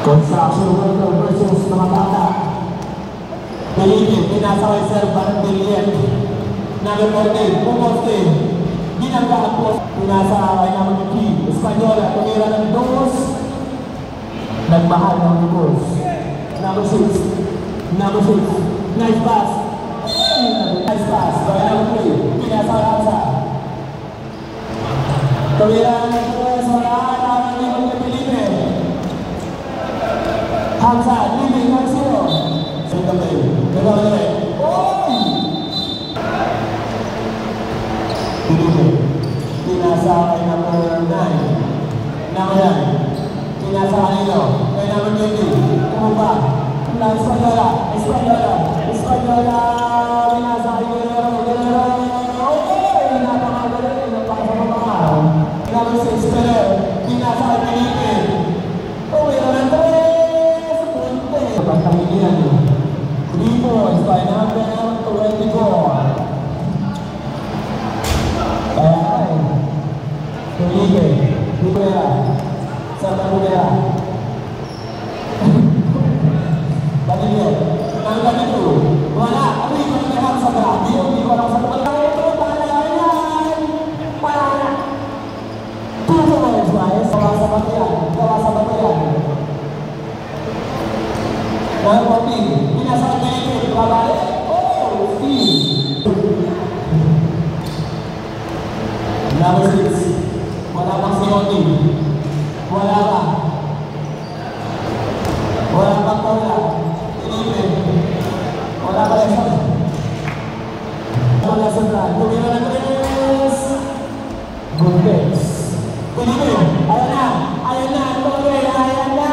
Construction worker versus mga bata. Pilipin, pinasaway sir, parang billion. Number 14, Pumoste. Ginagawa po, pinasaway naman yung team. Espanyola, tumira ng dos. Nagmahal ng lubos. Number 6. Number 6. Nice pass. Nice pass. By number 3. Pinasaway Hamza. Tumira ng dos. Wala naman yung Pilipin. Hamza, leading 1-0. Second game. Pinasakay number 9. Number 9. Pinasakay nyo. Kaya number 20. Kumupa. Espanyola. Espanyola. Espanyola. Pinasakay Guerrero. Guerrero. Okay. Napakagaling. Napakagaling. Number 6. Guerrero. Pinasakay Pilipin. Uwi na ng 3. Punte. Pagkamilihan. 3 points by number 24. Felipe, Rivera, Santa Rivera. Banilio, nanggal itu. Wala, ano yung pagkakang sa grabe? Hindi ko alam sa kapatid. Ito, palayan! Palayan! 2 points, guys. Gawa sa batayan. Gawa sa batayan. Number 14, pinasa ka Felipe. Babalik. Oh, Steve. Number 6. Wala pang Sioti. Wala pa. Wala pang Paula. Pilipin. Wala pa rin sa. Wala sa plan. Tumira na 3. Bundes. Pilipin. Ayan na. Ayan na. Tuloy. Ayan na.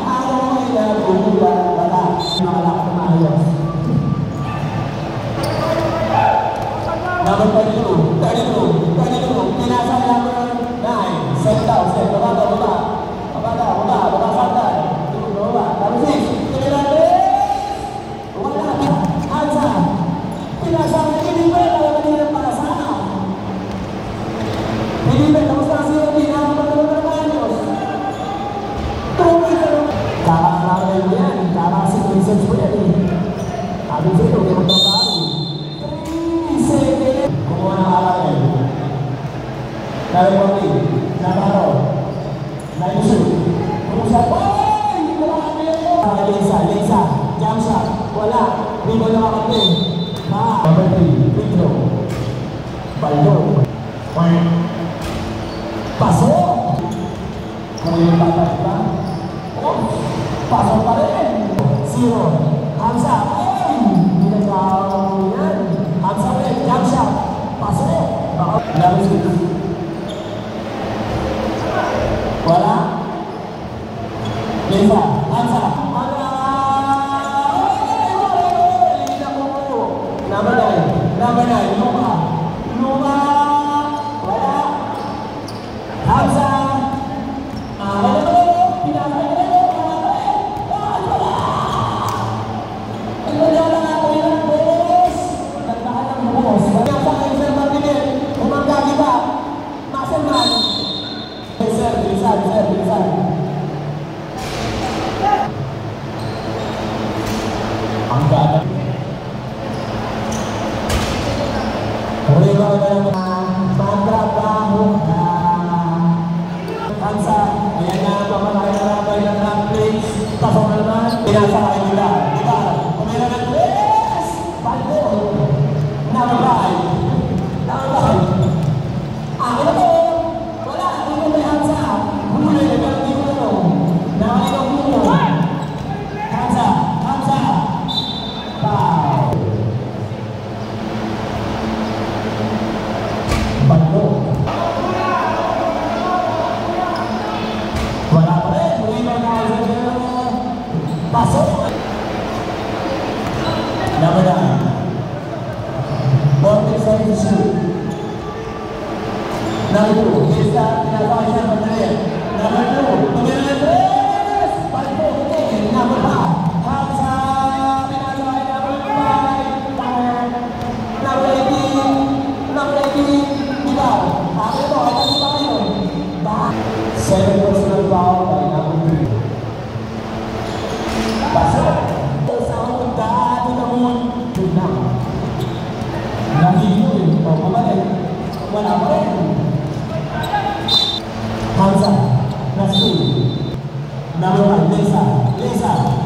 Amoy na. Bumulan. Wala. Nakalak na maayos. Number 32. 32. 32. Pinasa na number 9. Set down. Set. Baba. Baba. Baba. Baba. Baba. Santan. Baba. Number 6. Tumira. Wala. Hansa. Pinasa na Pilipin. Alam mo nila para sana. Pilipin. Tapos na siya. Pinapagod ng Manos. Tuloy ka lang. Kakakalaman mo yan. Kakasik research mo yan eh. Sabi sa'yo. Hindi mo ito tayo. 3 seconds. Kumuha ng alakay. Narimoti, Navarro, Naisu, Musa, ay! Wala kami ito! Lisa, jump shot, wala, hindi mo nakakapin. Number 3, Pedro, Baldo, pasok! Kung yung tatat ba? Pasok pa rin! 0, Hamza, ay! Hindi nagkakaroon yan. Hamza ulit, jump shot, pasok! Number 6, wala. Lisa, Hansa. Wala. Number 9. Number 9. Luma. Luma. Wala. Hansa. Wala. Pinasay ka na. Wala. Wala lang ako yung boss. Nagtahan ng boss. Wala sa kayo sa Martinez. Umangga kita. Maserman. Bilisan. Ang ganda. Rival ka naman, matrabaho ka. Hansa, ayan na, pamatay ng top plates. Pasok na naman, pinasakay nila. Diba? Kumira ng yes! Baldo! Number 5. Number 5. Akin na po! Wala! Hindi ko may Hansa! Huli! Hindi ko na. Nakaligaw mo! Hansa! Hansa! Pow! Baldo! Wala pa rin! Huli ba na? Pasok! Number 5, Lisa. Lisa.